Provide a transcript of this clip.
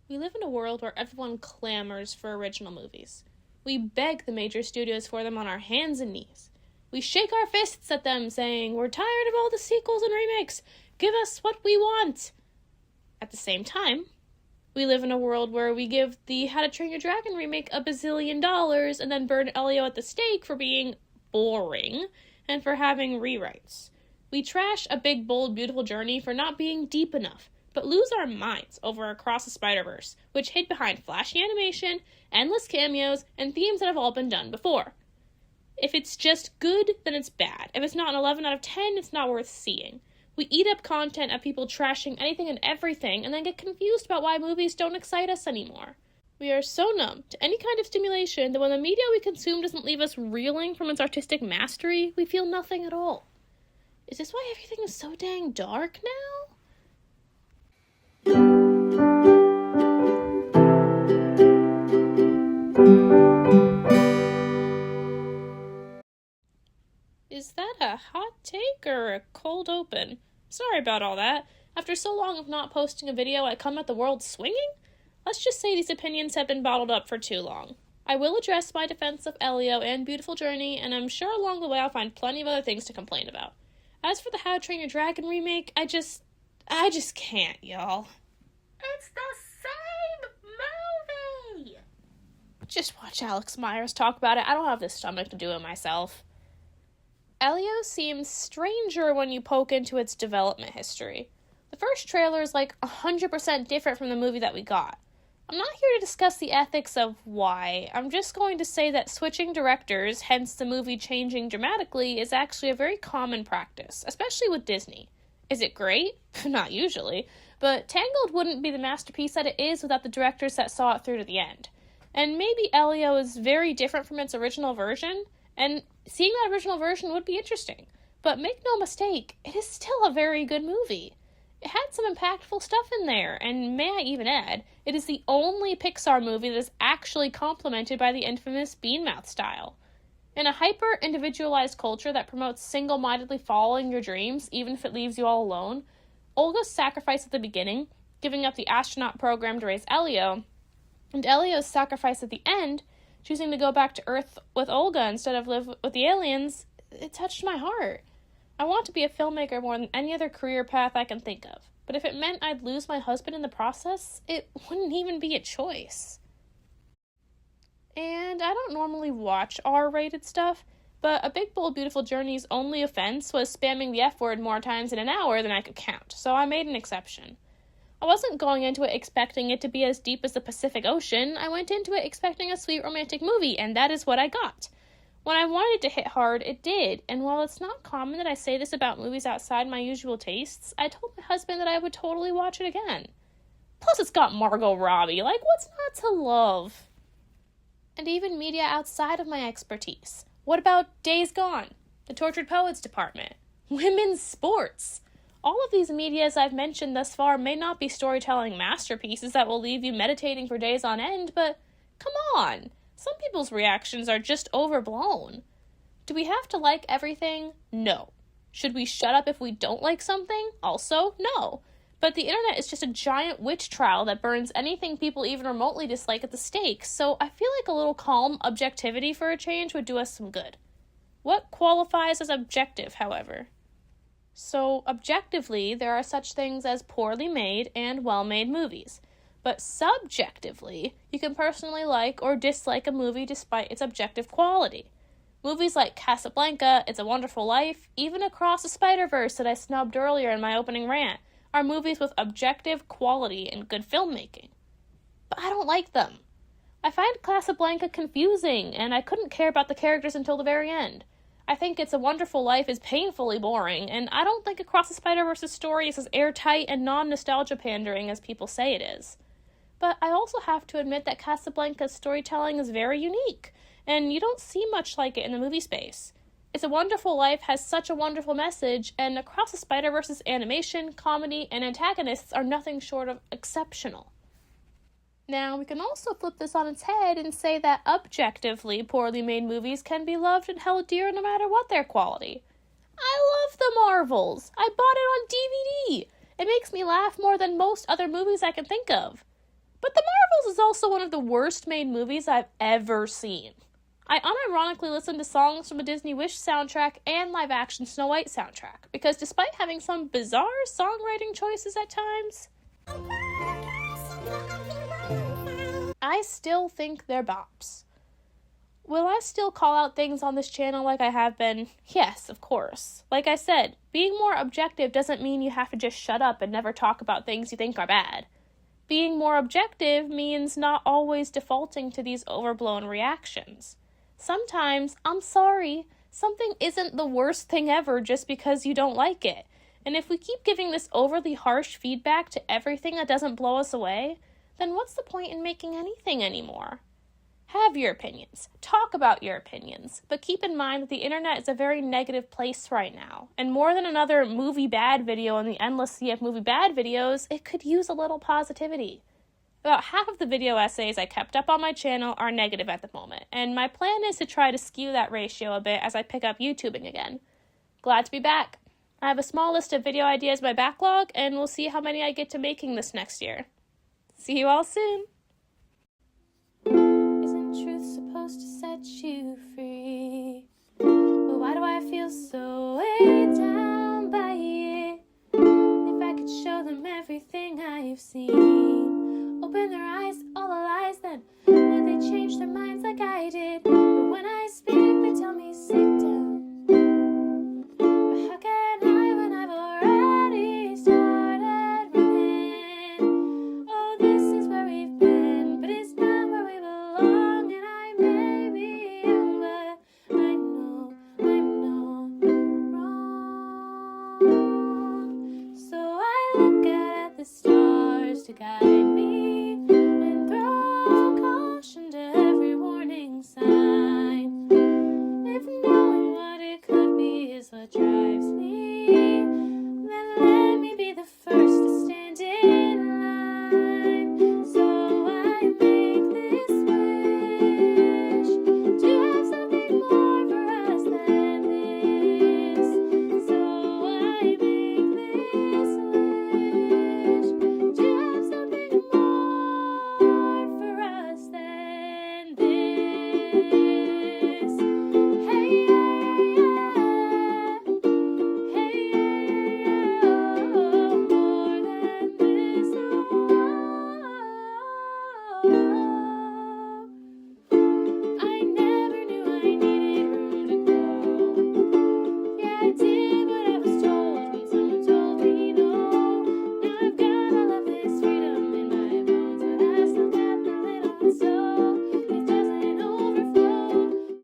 We live in a world where everyone clamors for original movies. We beg the major studios for them on our hands and knees. We shake our fists at them, saying, "We're tired of all the sequels and remakes. Give us what we want." At the same time, we live in a world where we give the How to Train Your Dragon remake $1 bazillion and then burn Elio at the stake for being boring and for having rewrites. We trash A Big, Bold, Beautiful Journey for not being deep enough, but lose our minds over Across the Spider-Verse, which hid behind flashy animation, endless cameos, and themes that have all been done before. If it's just good, then it's bad. If it's not an 11 out of 10, it's not worth seeing. We eat up content of people trashing anything and everything, and then get confused about why movies don't excite us anymore. We are so numb to any kind of stimulation that when the media we consume doesn't leave us reeling from its artistic mastery, we feel nothing at all. Is this why everything is so dang dark now? Is that a hot take or a cold open? Sorry about all that. After so long of not posting a video, I come at the world swinging? Let's just say these opinions have been bottled up for too long. I will address my defense of Elio and Beautiful Journey, and I'm sure along the way I'll find plenty of other things to complain about. As for the How to Train Your Dragon remake, I just can't, y'all. It's the same movie! Just watch Alex Myers talk about it. I don't have the stomach to do it myself. Elio seems stranger when you poke into its development history. The first trailer is like 100% different from the movie that we got. I'm not here to discuss the ethics of why. I'm just going to say that switching directors, hence the movie changing dramatically, is actually a very common practice, especially with Disney. Is it great? Not usually. But Tangled wouldn't be the masterpiece that it is without the directors that saw it through to the end. And maybe Elio is very different from its original version, and seeing that original version would be interesting. But make no mistake, it is still a very good movie. It had some impactful stuff in there, and may I even add, it is the only Pixar movie that is actually complemented by the infamous Bean-Mouth style. In a hyper-individualized culture that promotes single-mindedly following your dreams, even if it leaves you all alone, Olga's sacrifice at the beginning, giving up the astronaut program to raise Elio, and Elio's sacrifice at the end, choosing to go back to Earth with Olga instead of live with the aliens, it touched my heart. I want to be a filmmaker more than any other career path I can think of, but if it meant I'd lose my husband in the process, it wouldn't even be a choice. And I don't normally watch R-rated stuff, but A Big, Bold, Beautiful Journey's only offense was spamming the F-word more times in an hour than I could count, so I made an exception. I wasn't going into it expecting it to be as deep as the Pacific Ocean. I went into it expecting a sweet romantic movie, and that is what I got. When I wanted it to hit hard, it did, and while it's not common that I say this about movies outside my usual tastes, I told my husband that I would totally watch it again. Plus, it's got Margot Robbie. Like, what's not to love? And even media outside of my expertise. What about Days Gone? The Tortured Poets Department? Women's sports? All of these medias I've mentioned thus far may not be storytelling masterpieces that will leave you meditating for days on end, but come on! Some people's reactions are just overblown. Do we have to like everything? No. Should we shut up if we don't like something? Also, no. But the internet is just a giant witch trial that burns anything people even remotely dislike at the stake, so I feel like a little calm objectivity for a change would do us some good. What qualifies as objective, however? So, objectively, there are such things as poorly made and well-made movies. But subjectively, you can personally like or dislike a movie despite its objective quality. Movies like Casablanca, It's a Wonderful Life, even Across the Spider-Verse that I snubbed earlier in my opening rant, are movies with objective quality and good filmmaking. But I don't like them. I find Casablanca confusing, and I couldn't care about the characters until the very end. I think It's a Wonderful Life is painfully boring, and I don't think Across the Spider-Verse's story is as airtight and non-nostalgia pandering as people say it is. But I also have to admit that Casablanca's storytelling is very unique, and you don't see much like it in the movie space. It's a Wonderful Life has such a wonderful message, and Across the Spider-Verse's animation, comedy, and antagonists are nothing short of exceptional. Now, we can also flip this on its head and say that objectively poorly made movies can be loved and held dear no matter what their quality. I love the Marvels! I bought it on DVD! It makes me laugh more than most other movies I can think of. But The Marvels is also one of the worst made movies I've ever seen. I unironically listened to songs from the Disney Wish soundtrack and live-action Snow White soundtrack, because despite having some bizarre songwriting choices at times, I still think they're bops. Will I still call out things on this channel like I have been? Yes, of course. Like I said, being more objective doesn't mean you have to just shut up and never talk about things you think are bad. Being more objective means not always defaulting to these overblown reactions. Sometimes, I'm sorry, something isn't the worst thing ever just because you don't like it. And if we keep giving this overly harsh feedback to everything that doesn't blow us away, then what's the point in making anything anymore? Have your opinions. Talk about your opinions. But keep in mind that the internet is a very negative place right now. And more than another movie bad video in the endless sea of movie bad videos, it could use a little positivity. About half of the video essays I kept up on my channel are negative at the moment, and my plan is to try to skew that ratio a bit as I pick up YouTubing again. Glad to be back. I have a small list of video ideas in my backlog, and we'll see how many I get to making this next year. See you all soon! Isn't truth supposed to set you free? But why do I feel so weighed down by it? If I could show them everything I've seen.